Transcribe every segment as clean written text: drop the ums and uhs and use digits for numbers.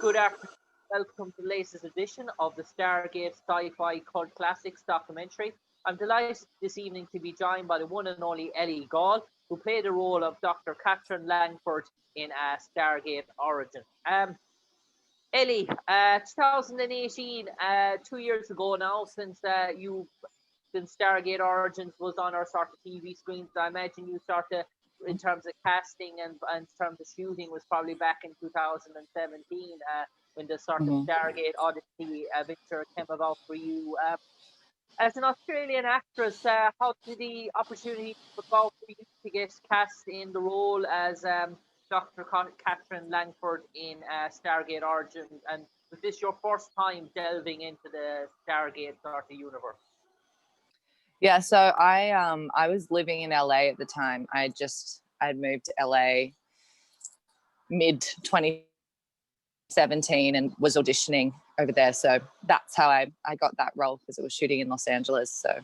Good afternoon. Welcome to the latest edition of the Stargate Sci-Fi Cult Classics documentary. I'm delighted this evening to be joined by the one and only Ellie Gall, who played the role of Dr. Catherine Langford in Stargate Origin. Ellie, 2018, 2 years ago now, since Stargate Origins was on our sort of TV screens. I imagine you in terms of casting and in terms of shooting, was probably back in 2017 when the sort of Stargate Odyssey adventure came about for you. As an Australian actress, how did the opportunity come about for you to get cast in the role as Dr. Catherine Langford in Stargate Origin? And was this your first time delving into the Stargate sort of universe? Yeah, so I was living in LA at the time. I'd moved to LA mid 2017 and was auditioning over there. So that's how I got that role, because it was shooting in Los Angeles. So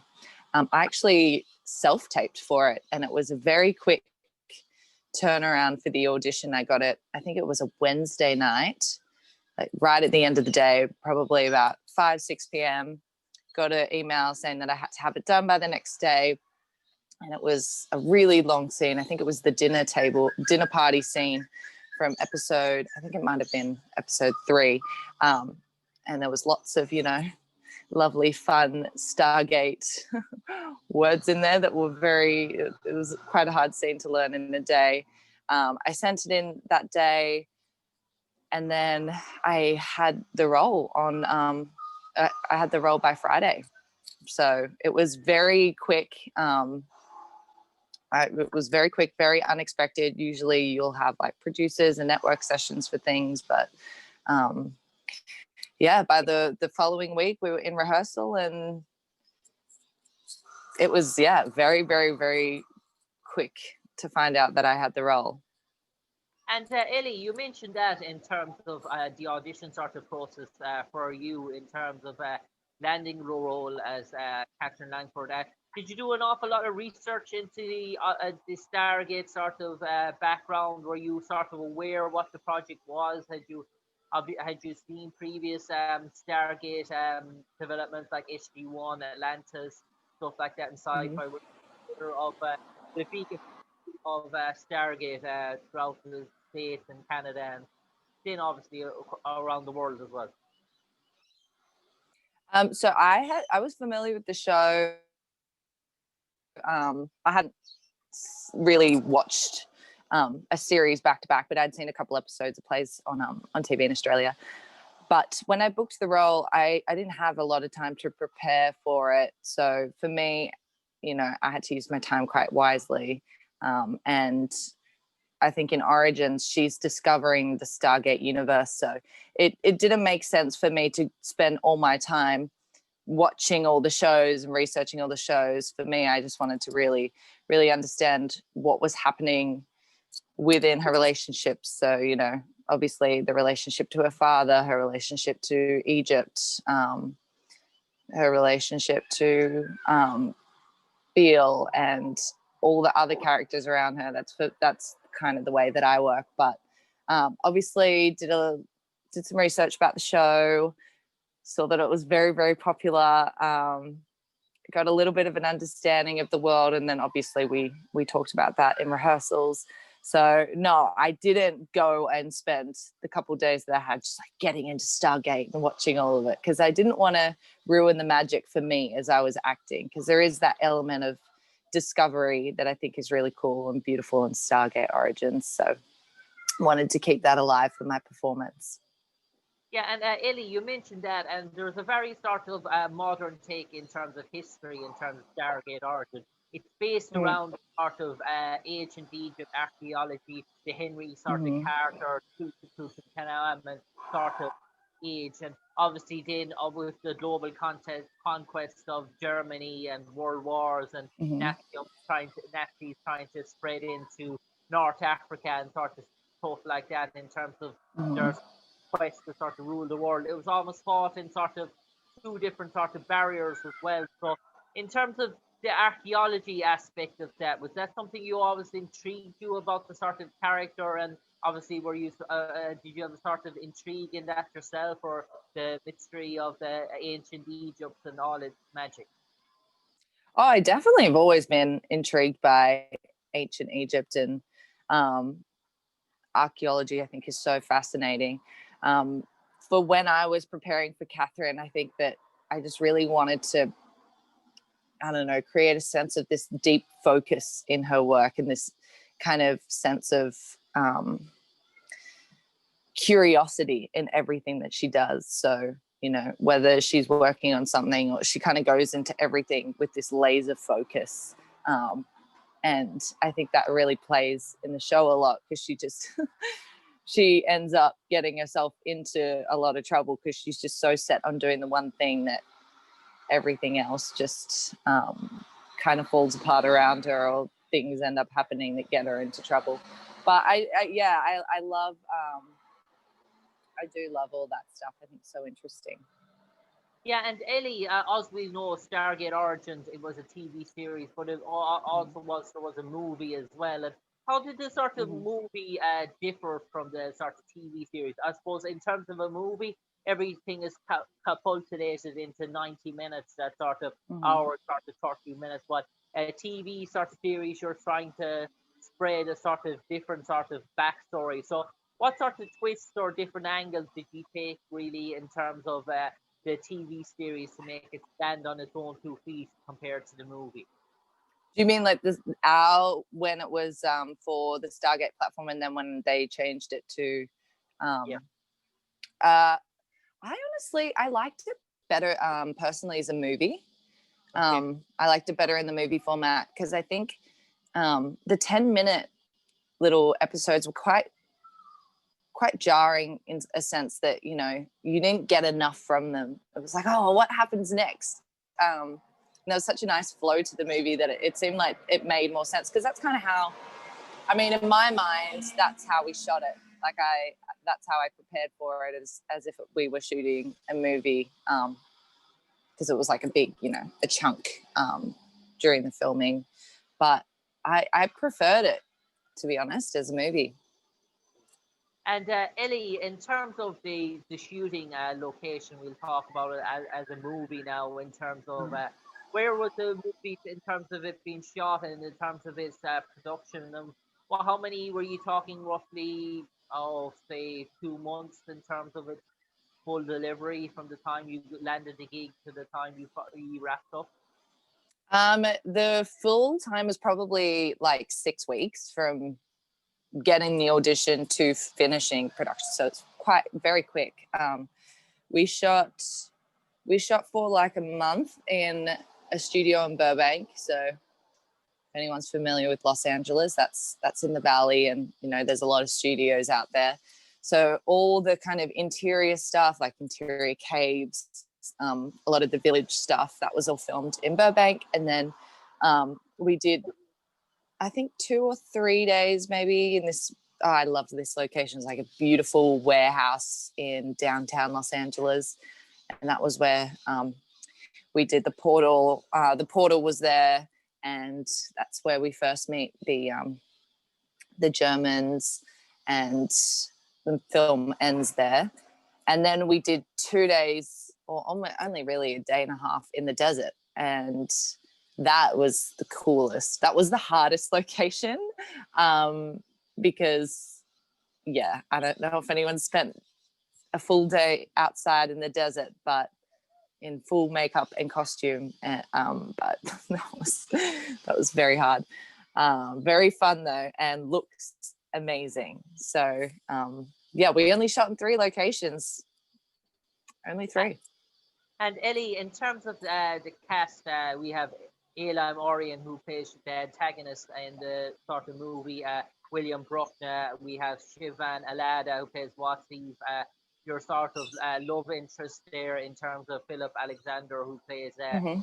I actually self-taped for it, and it was a very quick turnaround for the audition. I got it, I think it was a Wednesday night, like right at the end of the day, probably about 5-6 p.m. Got an email saying that I had to have it done by the next day. And it was a really long scene. I think it was the dinner party scene from episode, I think it might have been episode 3. And there was lots of, lovely, fun Stargate words in there that were it was quite a hard scene to learn in a day. I sent it in that day, and then I had the role I had the role by Friday. So it was very quick. It was very quick, very unexpected. Usually you'll have like producers and network sessions for things. But by the following week we were in rehearsal, and it was, very, very, very quick to find out that I had the role. And Ellie, you mentioned that in terms of the audition sort of process for you, in terms of landing the role as Catherine Langford. Did you do an awful lot of research into the Stargate sort of background? Were you sort of aware what the project was? Had you seen previous Stargate developments like SG-1, Atlantis, stuff like that in sci-fi? Were you aware of the peak of Stargate throughout the States and Canada, and then obviously around the world as well? So I was familiar with the show. I hadn't really watched a series back to back, but I'd seen a couple episodes. It plays on TV in Australia. But when I booked the role, I didn't have a lot of time to prepare for it. So for me, I had to use my time quite wisely. And I think in Origins, she's discovering the Stargate universe. So it didn't make sense for me to spend all my time watching all the shows and researching all the shows. For me, I just wanted to really, really understand what was happening within her relationships. So, obviously the relationship to her father, her relationship to Egypt, her relationship to Beale, and all the other characters around her. That's kind of the way that I work. But obviously did some research about the show, saw that it was very, very popular, got a little bit of an understanding of the world, and then obviously we talked about that in rehearsals. So no, I didn't go and spend the couple of days that I had just like getting into Stargate and watching all of it, because I didn't want to ruin the magic for me as I was acting, because there is that element of discovery that I think is really cool and beautiful in Stargate Origins. So wanted to keep that alive for my performance. Yeah, and Ellie, you mentioned that, and there's a very sort of modern take in terms of history, in terms of Stargate Origin. It's based around the sort of ancient Egypt archaeology, the Henry sort of Carter, Tutankhamun sort of age, and obviously then with the global conquest of Germany and world wars, and Nazis trying to spread into North Africa and sort of stuff like that, in terms of their quest to sort of rule the world. It was almost fought in sort of two different sort of barriers as well. So in terms of the archaeology aspect of that, was that something you always intrigued you about, the sort of character and obviously, were you did you have a sort of intrigue in that yourself, or the mystery of the ancient Egypt and all its magic? Oh, I definitely have always been intrigued by ancient Egypt, and um, archaeology, I think, is so fascinating. Um, for when I was preparing for Catherine, I think that I just really wanted to, I don't know, create a sense of this deep focus in her work and this kind of sense of curiosity in everything that she does. So, you know, whether she's working on something or she kind of goes into everything with this laser focus. And I think that really plays in the show a lot, because she just she ends up getting herself into a lot of trouble because she's just so set on doing the one thing that everything else just kind of falls apart around her, or things end up happening that get her into trouble. But I love I do love all that stuff. I think it's so interesting. Yeah, and Ellie, as we know, Stargate Origins, it was a TV series, but it also was there was a movie as well. And how did the sort of Mm-hmm. movie differ from the sort of TV series? I suppose in terms of a movie, everything is capitulated into 90 minutes, that sort of Mm-hmm. hour, sort of 30 minutes. But a TV sort of series, you're trying to spread a sort of different sort of backstory. So, what sort of twists or different angles did you take really in terms of the TV series to make it stand on its own 2 feet compared to the movie? Do you mean like this our when it was for the Stargate platform, and then when they changed it to Yeah. um I honestly I liked it better personally as a movie. Okay. I liked it better in the movie format, because I think the 10-minute little episodes were quite jarring, in a sense that, you know, you didn't get enough from them. It was like, oh, what happens next? And there was such a nice flow to the movie that it seemed like it made more sense, because that's kind of how, I mean, in my mind, that's how we shot it. Like that's how I prepared for it, as if we were shooting a movie, because it was like a big, you know, a chunk during the filming. But I preferred it, to be honest, as a movie. And Ellie, in terms of the shooting location, we'll talk about it as a movie now. In terms of where was the movie in terms of it being shot, and in terms of its production, and well, how many were you talking roughly? Oh, say 2 months in terms of its full delivery from the time you landed the gig to the time you wrapped up. The full time was probably like 6 weeks from getting the audition to finishing production, so it's quite very quick. We shot for like a month in a studio in Burbank. So if anyone's familiar with Los Angeles, that's in the valley, and you know there's a lot of studios out there. So all the kind of interior stuff, like interior caves, a lot of the village stuff, that was all filmed in Burbank. And then we did, I think, 2 or 3 days maybe in this. Oh, I love this location. It's like a beautiful warehouse in downtown Los Angeles, and that was where we did the portal. The portal was there, and that's where we first meet the Germans, and the film ends there. And then we did 2 days, or only really a day and a half, in the desert, and that was the coolest. That was the hardest location, because, yeah, I don't know if anyone spent a full day outside in the desert, but in full makeup and costume. But that was very hard. Very fun though, and looks amazing. So yeah, we only shot in 3 locations. Only 3. And Ellie, in terms of the cast, we have Elam Orion, who plays the antagonist in the sort of movie. William Bruckner. We have Shivan Alada, who plays Wasif. Your sort of love interest there in terms of Philip Alexander, who plays Mm-hmm.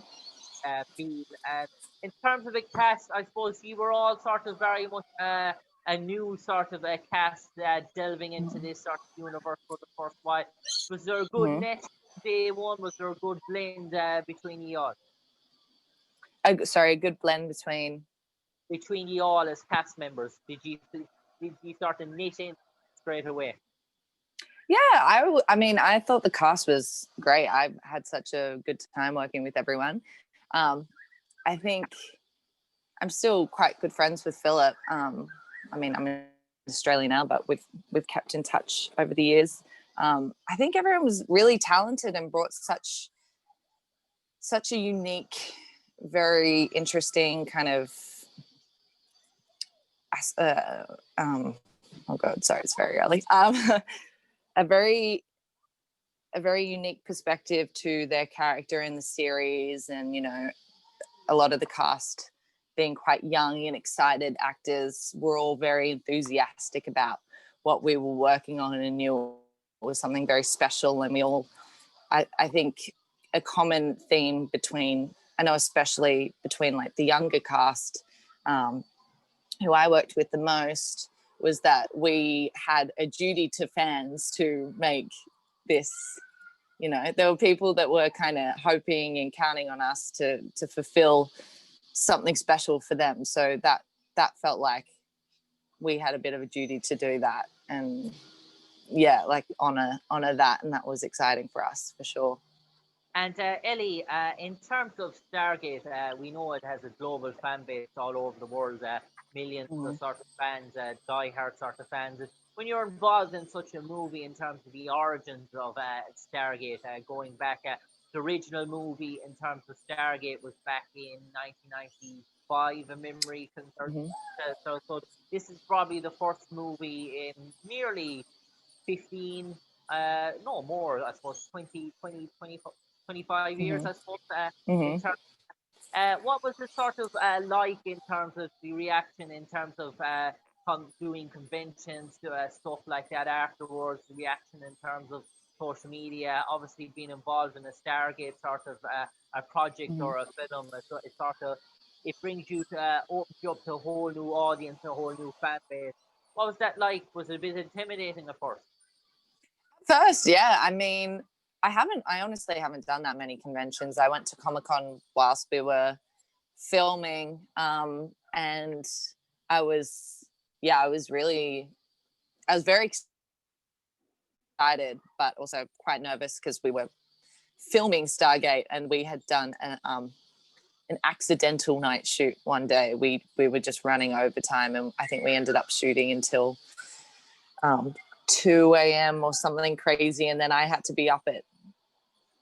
Bean. And in terms of the cast, I suppose you were all sort of very much a new sort of a cast delving into this sort of universe for the first while. Was there a good Mm-hmm. net day one? Was there a good blend between you all? Sorry, a good blend between. Between you all as cast members, did you start to knit in straight away? Yeah, I mean, I thought the cast was great. I had such a good time working with everyone. I think I'm still quite good friends with Philip. I mean, I'm in Australia now, but we've kept in touch over the years. I think everyone was really talented and brought such a unique, very interesting kind of oh god, sorry, it's very early. A very unique perspective to their character in the series, and a lot of the cast being quite young and excited actors were all very enthusiastic about what we were working on and knew it was something very special. And we all, I think a common theme between, I know especially between like the younger cast, who I worked with the most, was that we had a duty to fans to make this, there were people that were kind of hoping and counting on us to fulfill something special for them. So that felt like we had a bit of a duty to do that, and like honor that, and that was exciting for us for sure. And Ellie, in terms of Stargate, we know it has a global fan base all over the world, millions of sort of fans, die-hard sort of fans. When you're involved in such a movie, in terms of the origins of Stargate, going back, the original movie in terms of Stargate was back in 1995, a memory concern. So this is probably the first movie in nearly 15, no more, I suppose, 25 years, I suppose. In terms, what was it sort of like in terms of the reaction, in terms of doing conventions, stuff like that afterwards, the reaction in terms of social media, obviously being involved in a Stargate sort of a project or a film, it sort of, it brings you to, opens you up to a whole new audience, a whole new fan base. What was that like? Was it a bit intimidating at first? First, yeah. I mean, I honestly haven't done that many conventions. I went to Comic-Con whilst we were filming, and I was very excited, but also quite nervous because we were filming Stargate, and we had done an accidental night shoot one day. We were just running overtime, and I think we ended up shooting until 2 a.m. or something crazy, and then I had to be up at,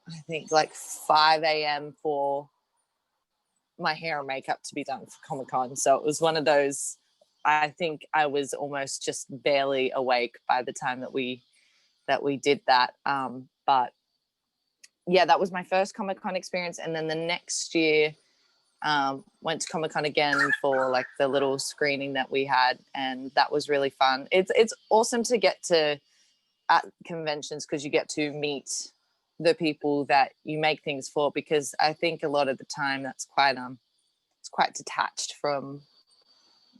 I think, like 5 a.m. for my hair and makeup to be done for Comic-Con. So it was one of those, I think I was almost just barely awake by the time that we did that. But yeah, that was my first Comic-Con experience. And then the next year, went to Comic-Con again for like the little screening that we had, and that was really fun. It's awesome to get to at conventions because you get to meet the people that you make things for, because I think a lot of the time that's quite it's quite detached from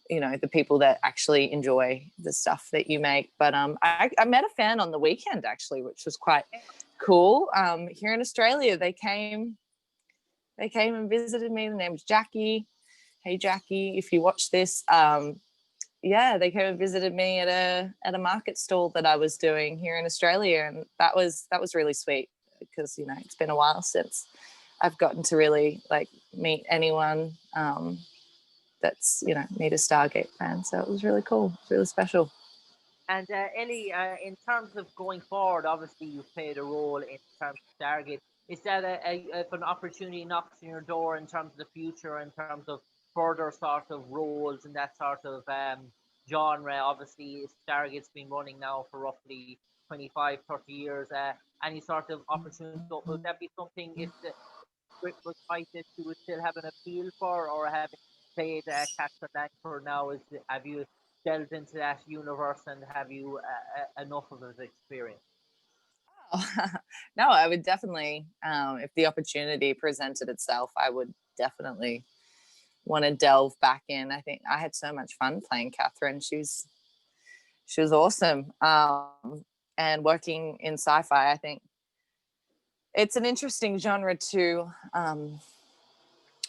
the people that actually enjoy the stuff that you make. But I met a fan on the weekend actually, which was quite cool. Here in Australia, they came and visited me. The name's Jackie. Hey Jackie, if you watch this, yeah, they came and visited me at a market stall that I was doing here in Australia, and that was really sweet because it's been a while since I've gotten to really like meet anyone that's meet a Stargate fan. So it was really cool. It was really special. And Ellie, in terms of going forward, obviously you've played a role in terms of Stargate. Is that if an opportunity knocks on your door in terms of the future, in terms of further sort of roles in that sort of genre? Obviously, Stargate's been running now for roughly 25, 30 years. Any sort of opportunity, would that be something, if the script was right, that you would still have an appeal for, or having played Captain Langford now, have you delved into that universe and have you enough of an experience? No, I would definitely, if the opportunity presented itself, I would definitely want to delve back in. I think I had so much fun playing Catherine. She was awesome. And working in sci-fi, I think it's an interesting genre to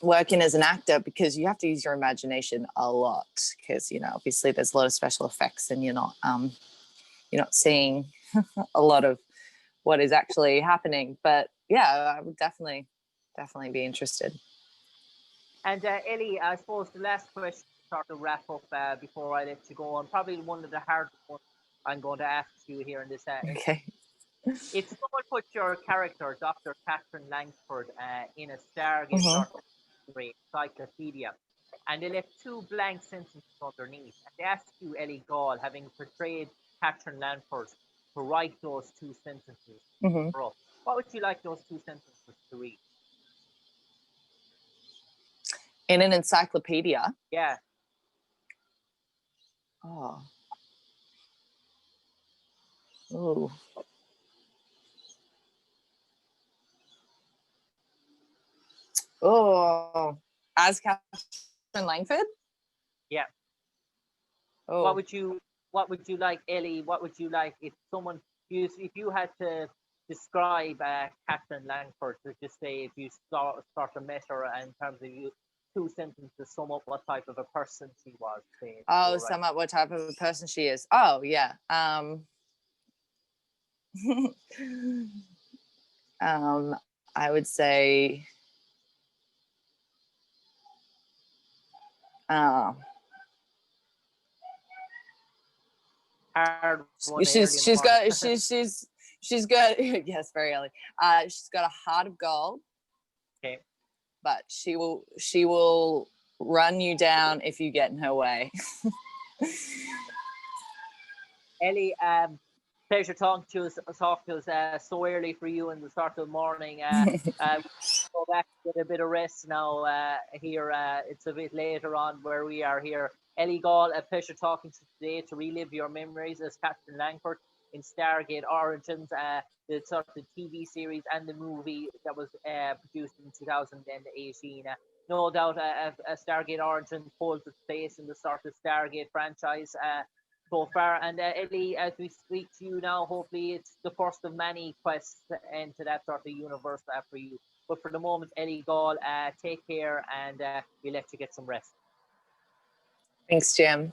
work in as an actor, because you have to use your imagination a lot, because obviously there's a lot of special effects, and you're not you're not seeing a lot of what is actually happening. But yeah, I would definitely be interested. And Ellie, I suppose the last question to sort of wrap up before I let you go on, probably one of the hardest ones I'm going to ask you here in this. Okay. If someone put your character, Dr. Catherine Langford, in a Stargate Mm-hmm. sort of encyclopedia, and they left two blank sentences underneath, and they asked you, Ellie Gall, having portrayed Catherine Langford, to write those two sentences Mm-hmm. for us, what would you like those two sentences to read? In an encyclopedia? Yeah. Oh. Ooh. Oh. As Catherine Langford? Yeah. Oh. What would you like, Ellie? What would you like if someone if you had to describe Catherine Langford, to just say if you start to met her in terms of you two sentences to sum up what type of a person she was, say. Oh, Right. sum up what type of a person she is. Oh, yeah. I would say Hard one early in the she's morning. got she's got yes, very early. She's got a heart of gold. Okay. But she will run you down if you get in her way. Ellie, pleasure talking to us so early for you in the start of the morning. Go back to get a bit of rest now. Here, it's a bit later on where we are here. Ellie Gall, a pleasure talking to you today to relive your memories as Captain Langford in Stargate Origins, the sort of TV series and the movie that was produced in 2018. No doubt, a Stargate Origins holds its place in the sort of Stargate franchise. So far. And Ellie, as we speak to you now, hopefully it's the first of many quests into that sort of universe for you. But for the moment, Ellie Gall, take care, and we'll let you get some rest. Thanks, Jim.